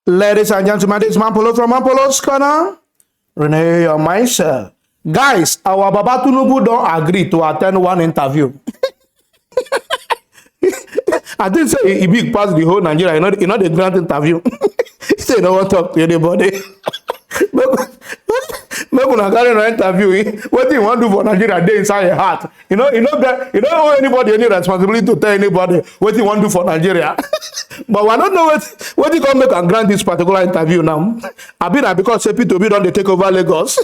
Ladies and gentlemen, this is Mampolo from Mampolo's Corner. Renee your mindset. Guys, our Baba Tinubu don't agree to attend one interview. I didn't say he big pass the whole Nigeria. You know the grand interview. He said he don't want to talk to anybody. Maybe when I carry an interview, what do you want to do for Nigeria? They inside your heart. You don't owe anybody any responsibility to tell anybody what you want to do for Nigeria. But I don't know what you gonna make and grant this particular interview now. I been that because P2B don't they take over Lagos.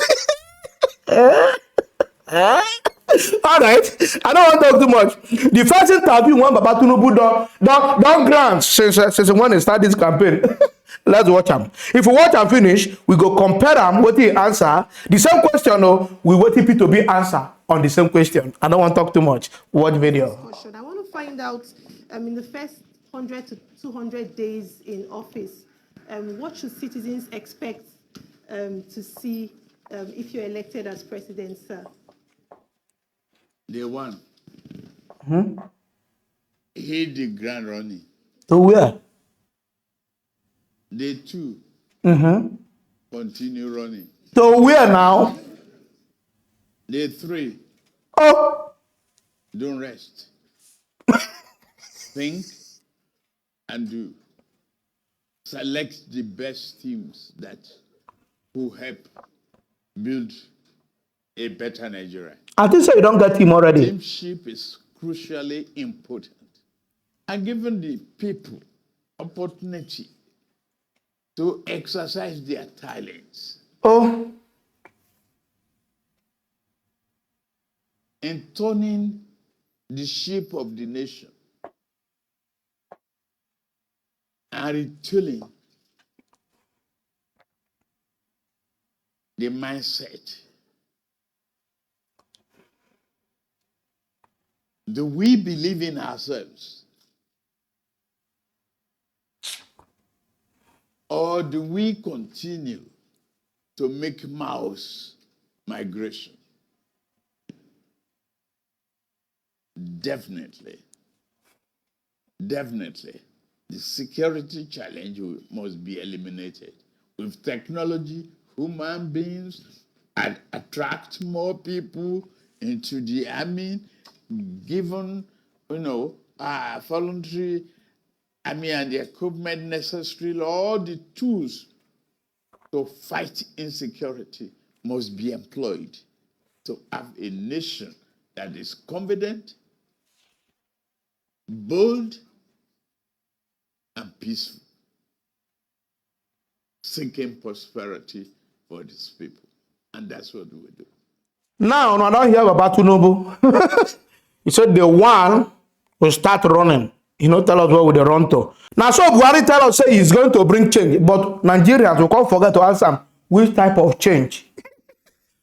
All right, I don't want to talk too much. The first interview one Baba Tinubu don't grant since when they start this campaign. Let's watch them. If we watch and finish, we go compare them with the answer. The same question, we wait P2B answer on the same question. I don't want to talk too much. Watch video. I want to find out, in the first 100 to 200 days in office, what should citizens expect to see if you're elected as president, sir? Day one, hit the ground running. To where? Day two, continue running. To where now? Day three, don't rest. Think and do. Select the best teams that will help build a better Nigeria. I think so. You don't get him already. Teamship is crucially important. And giving the people opportunity to exercise their talents. In turning the shape of the nation and retooling the mindset. Do we believe in ourselves? Or do we continue to make mass migration? Definitely. The security challenge must be eliminated. With technology, human beings attract more people into the army, given, voluntary army and the equipment necessary, all the tools to fight insecurity must be employed to have a nation that is confident, bold, and peaceful, seeking prosperity for these people. And that's what we do. Now, I don't hear about Tinubu. He said the one will start running. Tell us where we run to. Now, so Buhari tell us say he's going to bring change, but Nigerians will can't forget to ask him which type of change.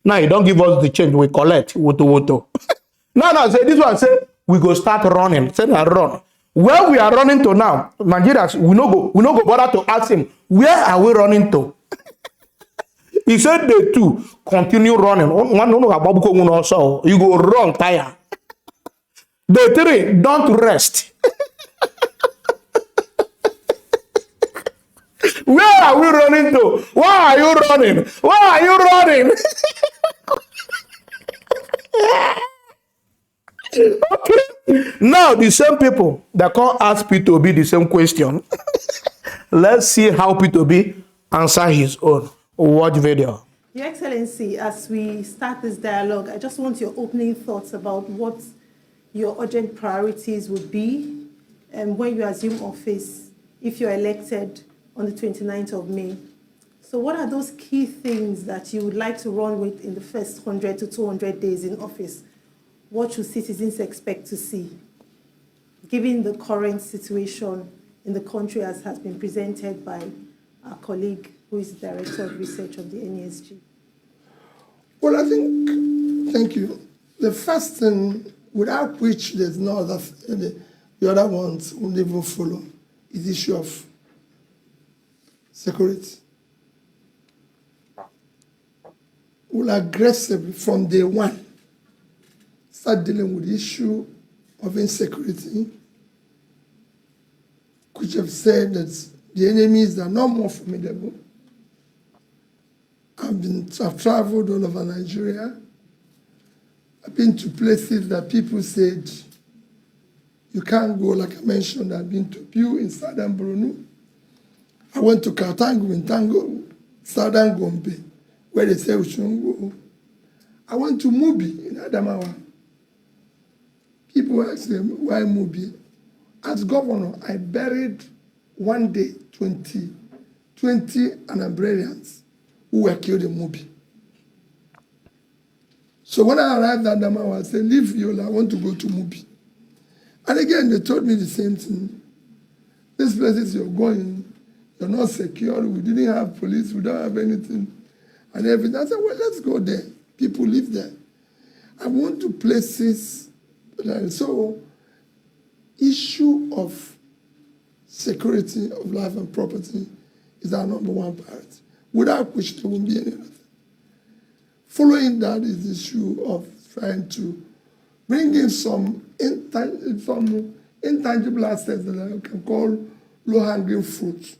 Now, he don't give us the change we collect. Woto. No, say this one say we go start running. Say that run. Where we are running to now, Nigerians, we no go bother to ask him where are we running to. He said they too continue running. You go run tire. Day three, don't rest. Where are we running to? Why are you running? Why are you running? Okay. Now the same people that can't ask P2B the same question. Let's see how P2B answer his own. Watch video. Your Excellency, as we start this dialogue, I just want your opening thoughts about what your urgent priorities would be when you assume office, if you're elected on the 29th of May. So what are those key things that you would like to run with in the first 100 to 200 days in office? What should citizens expect to see, given the current situation in the country as has been presented by our colleague who is Director of Research of the NESG? Well, I think, thank you. The first thing, without which there's no other, the other ones will never follow, is the issue of security. We'll aggressively, from day one, start dealing with the issue of insecurity, which have said that the enemies are not more formidable. I've traveled all over Nigeria. I've been to places that people said, you can't go, like I mentioned. I've been to Biu in southern Borno. I went to Katangu in southern Gombe, where they say we shouldn't go. I went to Mubi in Adamawa. People ask them, why Mubi? As governor, I buried one day 20 Anambarians who were killed in Mubi. So when I arrived at Adamawa, I said, leave Yola, I want to go to Mubi. And again, they told me the same thing. These places you're going, you're not secure, we didn't have police, we don't have anything, and everything. I said, well, let's go there. People live there. I went to places, so issue of security of life and property is our number one priority, without which there won't be any other thing. Following that is the issue of trying to bring in some intangible assets that I can call low-hanging fruits,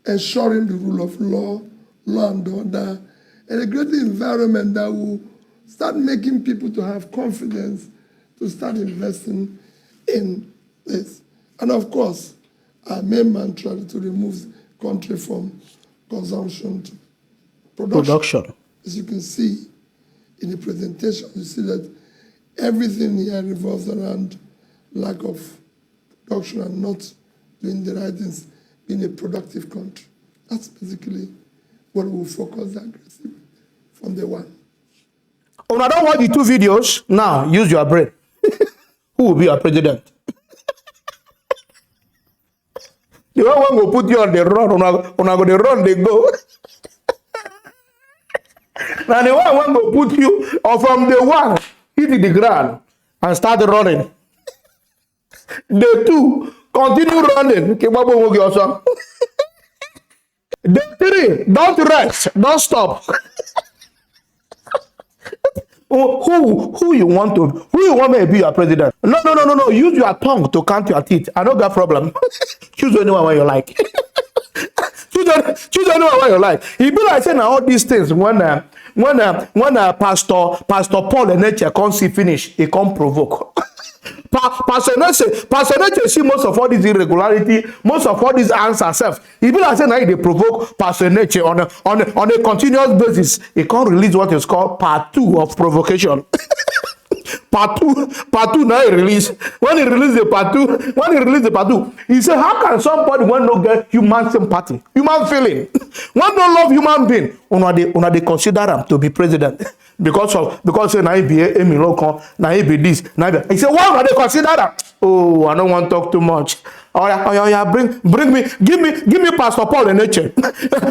ensuring the rule of law, law and order, and a great environment that will start making people to have confidence to start investing in this. And of course, our main mantra is to remove country from consumption to production. As you can see in the presentation, you see that everything here revolves around lack of production and not doing the right things, being a productive country. That's basically what we'll focus aggressively from day one. When I don't watch the two videos, now use your brain. Who will be our president? The one will put you on the run, on the run, they go. Now the one will put you, or from the one, hit the ground and start running. The two continue running. The three, don't rest, don't stop. Who you want me to be your president? No. Use your tongue to count your teeth. I don't got problem. Choose anyone you like. choose anyone you like. He be like saying all these things when Pastor Paul Enenche can't see finish, he can't provoke. Pastor Enenche see most of all these irregularity, most of all these answers self. He be like saying now they provoke Pastor Enenche on a continuous basis. He can't release what is called part 2 of provocation. Part two now he release. When he release the part two, he say, how can somebody when no get human sympathy, human feeling, when no love human being, una they consider him to be president because say now he be Emiloko, now he be this, now he be. He say, why would they consider that? Oh, I don't want to talk too much. Oh yeah, bring me, give me Pastor Paul Enenche.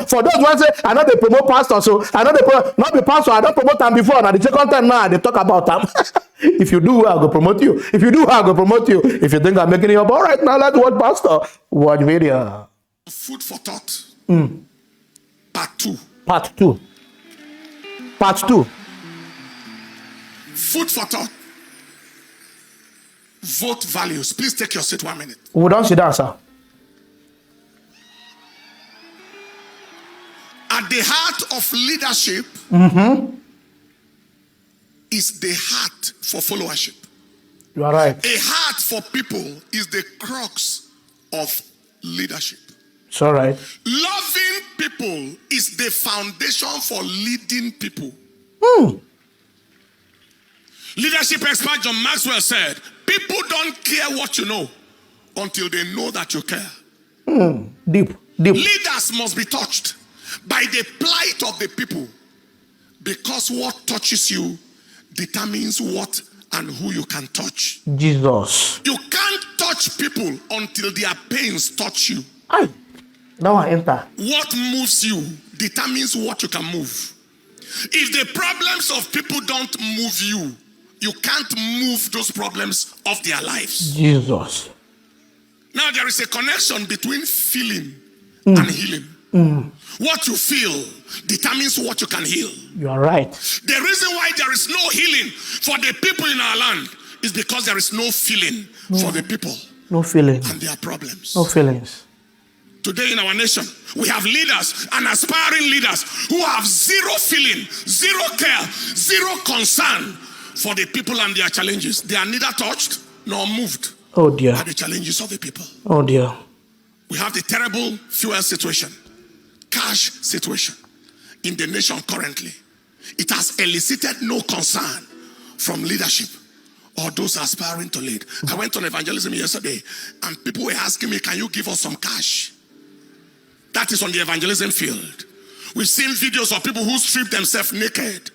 For those who say I know they promote pastor, so I know they not be pastor. I don't promote them before. Now the second time now they talk about them. If you do, I'll go promote you. If you do, I'll go promote you. If you think I'm making it up, all right, now let's watch pastor. Watch video. Food for thought. Part 2. Food for thought. Vote values. Please take your seat 1 minute. We don't see that, sir. At the heart of leadership is the heart for followership. You are right. A heart for people is the crux of leadership. It's all right. Loving people is the foundation for leading people. Leadership expert John Maxwell said, people don't care what you know until they know that you care. Deep. Leaders must be touched by the plight of the people, because what touches you determines what and who you can touch. Jesus. You can't touch people until their pains touch you. Aye. Now I enter. What moves you determines what you can move. If the problems of people don't move you, you can't move those problems of their lives. Jesus. Now there is a connection between feeling and healing. What you feel determines what you can heal. You are right. The reason why there is no healing for the people in our land is because there is no feeling for the people. No feeling. And their problems. No feelings. Today in our nation, we have leaders and aspiring leaders who have zero feeling, zero care, zero concern for the people and their challenges. They are neither touched nor moved by the challenges of the people. Oh dear. We have the terrible fuel situation, cash situation in the nation currently. It has elicited no concern from leadership or those aspiring to lead. I went on evangelism yesterday and people were asking me, can you give us some cash? That is on the evangelism field. We've seen videos of people who strip themselves naked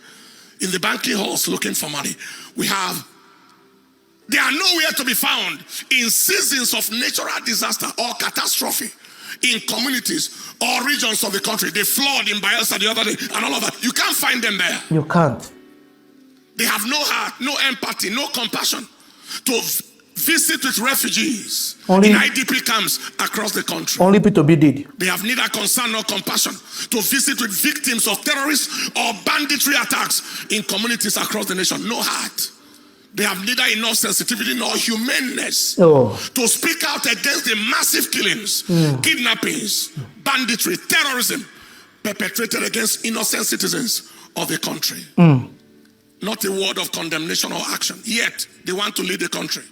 in the banking halls looking for money. They are nowhere to be found in seasons of natural disaster or catastrophe in communities or regions of the country. They flood in Bayelsa the other day and all of that. You can't find them there. You can't. They have no heart, no empathy, no compassion to visit with refugees in IDP camps across the country. Only P2B did. They have neither concern nor compassion to visit with victims of terrorist or banditry attacks in communities across the nation. No heart. They have neither enough sensitivity nor humaneness to speak out against the massive killings, kidnappings, banditry, terrorism perpetrated against innocent citizens of the country. Not a word of condemnation or action. Yet, they want to lead the country.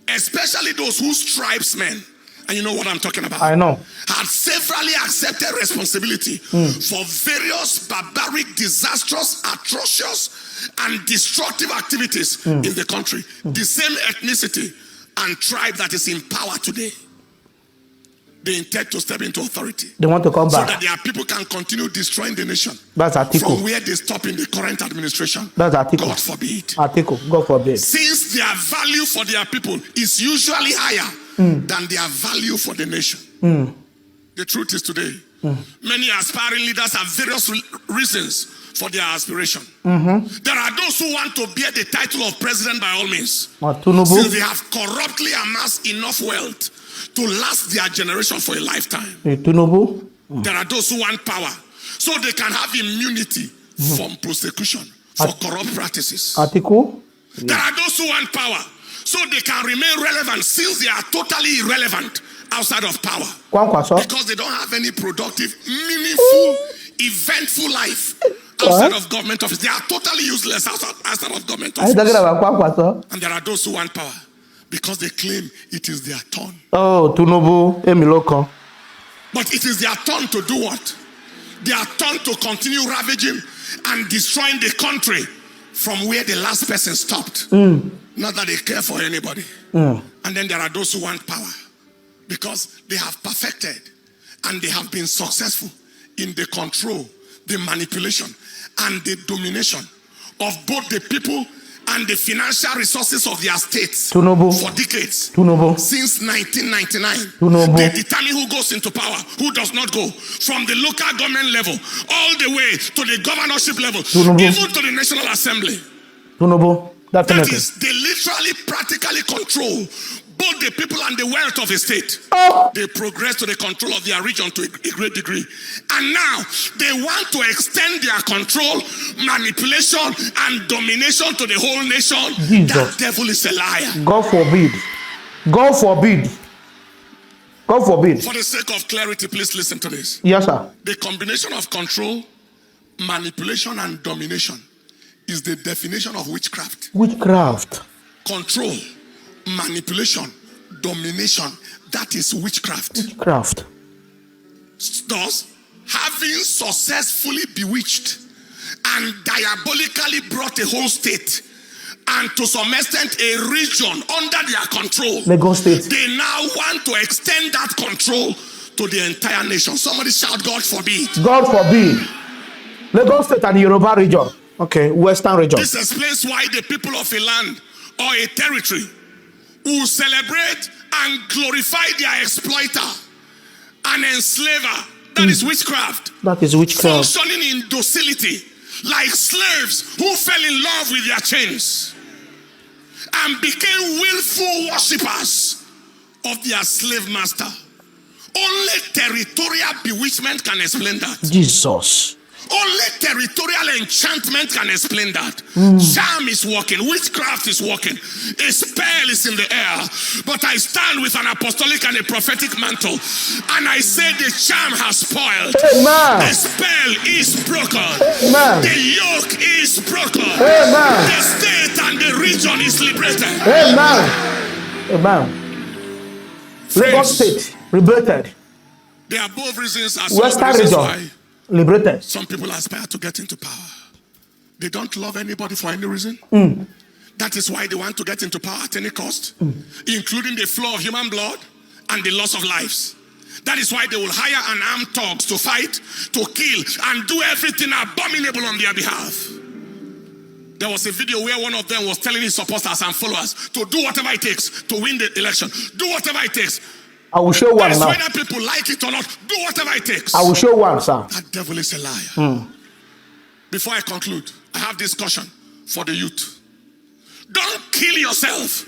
Especially those whose tribesmen, and you know what I'm talking about, I know, had severally accepted responsibility for various barbaric, disastrous, atrocious, and destructive activities in the country. The same ethnicity and tribe that is in power today. They intend to step into authority. They want to come back. So that their people can continue destroying the nation. That's Atiku. From where they stop in the current administration. That's Atiku. God forbid. Atiku, God forbid. Since their value for their people is usually higher than their value for the nation. The truth is today, many aspiring leaders have various reasons for their aspiration. There are those who want to bear the title of president by all means. Since they have corruptly amassed enough wealth to last their generation for a lifetime. Tinubu. There are those who want power so they can have immunity from prosecution for corrupt practices. Atiku. There are those who want power so they can remain relevant since they are totally irrelevant outside of power. Because they don't have any productive, meaningful, eventful life outside of government office. They are totally useless outside of government office. And there are those who want power because they claim it is their turn. Oh, Tinubu, Emiloko. But it is their turn to do what? Their turn to continue ravaging and destroying the country from where the last person stopped. Not that they care for anybody. And then there are those who want power because they have perfected and they have been successful in the control, the manipulation, and the domination of both the people and the financial resources of their states for decades. Since 1999, they determine who goes into power, who does not go, from the local government level all the way to the governorship level, even to the National Assembly. That is, they literally practically control both the people and the wealth of a state. They progress to the control of their region to a great degree. And now they want to extend their control, manipulation, and domination to the whole nation. Jesus. That devil is a liar. God forbid. God forbid. God forbid. For the sake of clarity, please listen to this. Yes, sir. The combination of control, manipulation, and domination is the definition of witchcraft. Witchcraft. Control, manipulation, domination, that is witchcraft. Witchcraft. Thus, having successfully bewitched and diabolically brought a whole state and to some extent a region under their control, Lagos State, they now want to extend that control to the entire nation. Somebody shout, God forbid. God forbid. Lagos State and Yoruba region. Okay, Western region. This explains why the people of a land or a territory will celebrate and glorify their exploiter and enslaver. That is witchcraft. That is witchcraft. Functioning in docility like slaves who fell in love with their chains and became willful worshippers of their slave master. Only territorial bewitchment can explain that. Jesus. Only territorial enchantment can explain that. Charm is working, witchcraft is working, a spell is in the air. But I stand with an apostolic and a prophetic mantle, and I say the charm has spoiled. Amen. The spell is broken. Amen. The yoke is broken. Amen. The state and the region is liberated. Amen. Amen. Lagos Friends, State liberated. the above reasons are some of the Western reasons region why liberated. some people aspire to get into power. They don't love anybody for any reason. That is why they want to get into power at any cost, including the flow of human blood and the loss of lives. That is why they will hire unarmed thugs to fight, to kill, and do everything abominable on their behalf. There was a video where one of them was telling his supporters and followers to do whatever it takes to win the election. Do whatever it takes. I will show one That's now. whether people like it or not. Do whatever it takes. I will show one, sir. That devil is a liar. Before I conclude, I have this caution for the youth. Don't kill yourself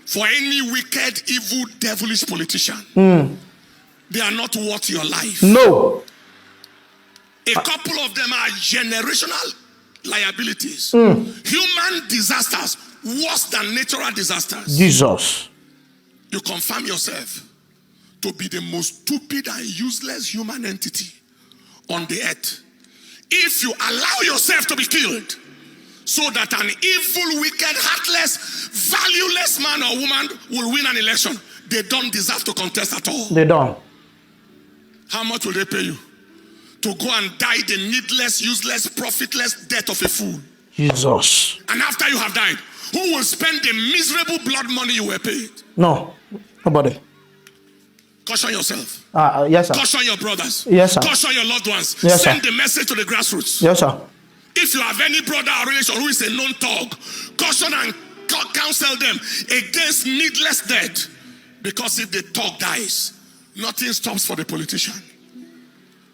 for any wicked, evil, devilish politician. They are not worth your life. No. A couple of them are generational liabilities. Human disasters worse than natural disasters. Jesus. You confirm yourself to be the most stupid and useless human entity on the earth if you allow yourself to be killed so that an evil, wicked, heartless, valueless man or woman will win an election. They don't deserve to contest at all. They don't. How much will they pay you to go and die the needless, useless, profitless death of a fool? Jesus. And after you have died, who will spend the miserable blood money you were paid? No. Nobody. Caution yourself. Yes, sir. Caution your brothers. Yes, sir. Caution your loved ones. Yes, Send sir. the message to the grassroots. Yes, sir. If you have any brother or relation who is a known thug, caution and counsel them against needless death. Because if the thug dies, nothing stops for the politician.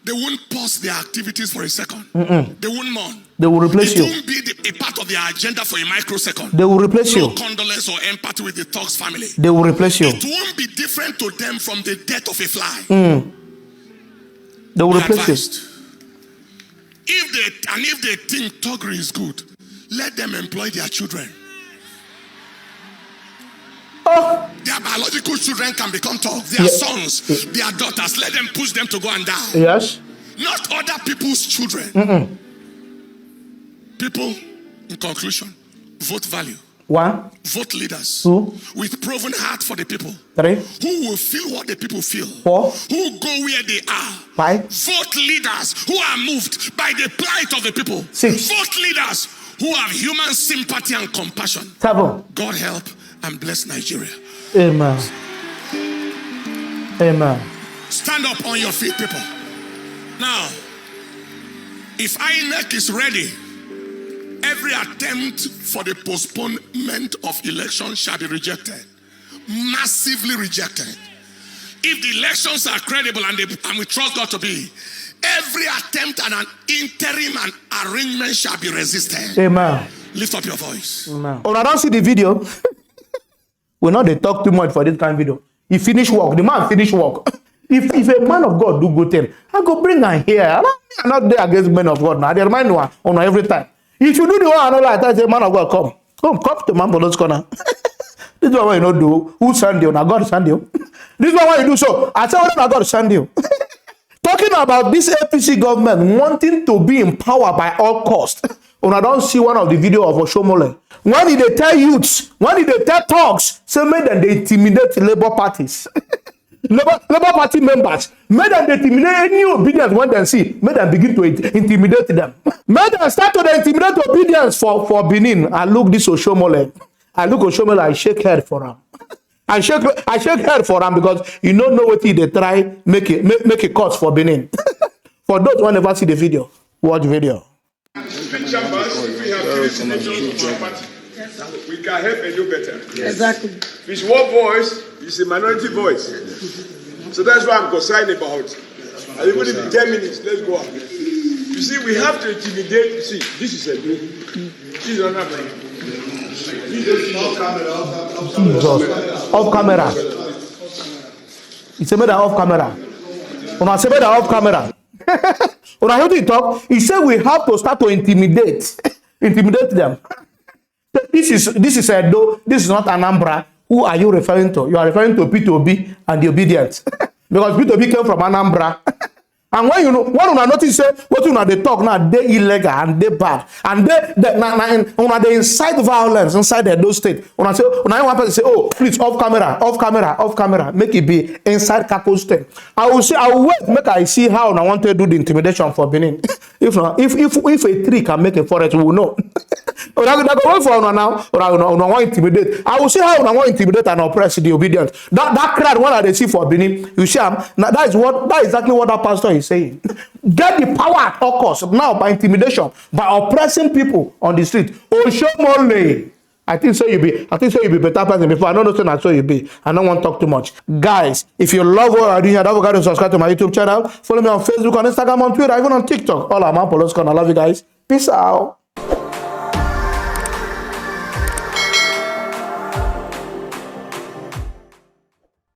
They won't pause their activities for a second. They won't mourn. They will replace It you. won't be a part of their agenda for a microsecond. They will replace No you. condolence or empathy with the thug's family. They will replace you. It won't be different to them from the death of a fly. They will Be replace you. advised. If they think thuggery is good, let them employ their children. Oh. Their biological children can become thugs. Their sons, their daughters, let them push them to go and die. Yes. Not other people's children. People, in conclusion, vote value. 1. Vote leaders. 2. With proven heart for the people. 3. Who will feel what the people feel. 4. Who go where they are. 5. Vote leaders who are moved by the plight of the people. 6. Vote leaders who have human sympathy and compassion. 7. God help and bless Nigeria. Amen. Amen. Stand up on your feet, people. Now, if INEC is ready, every attempt for the postponement of election shall be rejected. Massively rejected. If the elections are credible and we trust God to be, every attempt at an interim and arrangement shall be resisted. Amen. Lift up your voice. Amen. When I don't see the video, we know they talk too much for this kind of video. He finished work. The man finished work. If a man of God do good thing, I go bring her here. I'm not there against men of God now. They remind one on every time. If you do the one I know like that, say man of God, come to man for those corner. This is what you don't do. Who send you? Now God send you. This is what you do. So I tell you, now God send you. Talking about this APC government wanting to be in power by all costs. When I don't see one of the video of Oshomole, when did they tell youths, when did they tell talks, say make them they intimidate Labour parties. Labour Party members, make them intimidate any obedience when they see, make them begin to intimidate them. Make them start to intimidate obedience for Benin. I look this Oshomole. I look Oshomole, I shake head for him. I shake head for him because you don't know what they try make a cause for Benin. For those who never see the video, watch video. Speech chambers, we have three nations of our party. We can help and do better. Yes. Exactly. His one voice is a minority voice. So that's what I'm concerned about. And even if in 10 minutes, let's go on. You see, we have to intimidate. You see, this is a group. This is another man. Off camera. It's a matter off camera. When I say matter off camera. When I heard you talk, he said we have to start to intimidate, intimidate them. This is Edo. This is not Anambra. Who are you referring to? You are referring to P2B and the obedience. Because P2B came from Anambra. And when you know, one una notice say what una they talk now, they illegal and they bad. And they incite violence inside the Edo state. Una say, una one person say, oh, please off camera, make it be inside Kako state. I will wait, make I see how I want to do the intimidation for Benin. If a tree can make a forest, we will know. That go wait for una now, or I want intimidate. I will see how I want intimidate and oppress the obedient. That crowd, what they see for Benin, you see, that is exactly what that pastor is saying. Get the power at all costs now by intimidation, by oppressing people on the street. Oshomole. I think so you be better person before. I don't know so you be. I don't want to talk too much. Guys, if you love what I do here, don't forget to subscribe to my YouTube channel. Follow me on Facebook, on Instagram, on Twitter, even on TikTok. All I'm on Polosco. I love you guys. Peace out.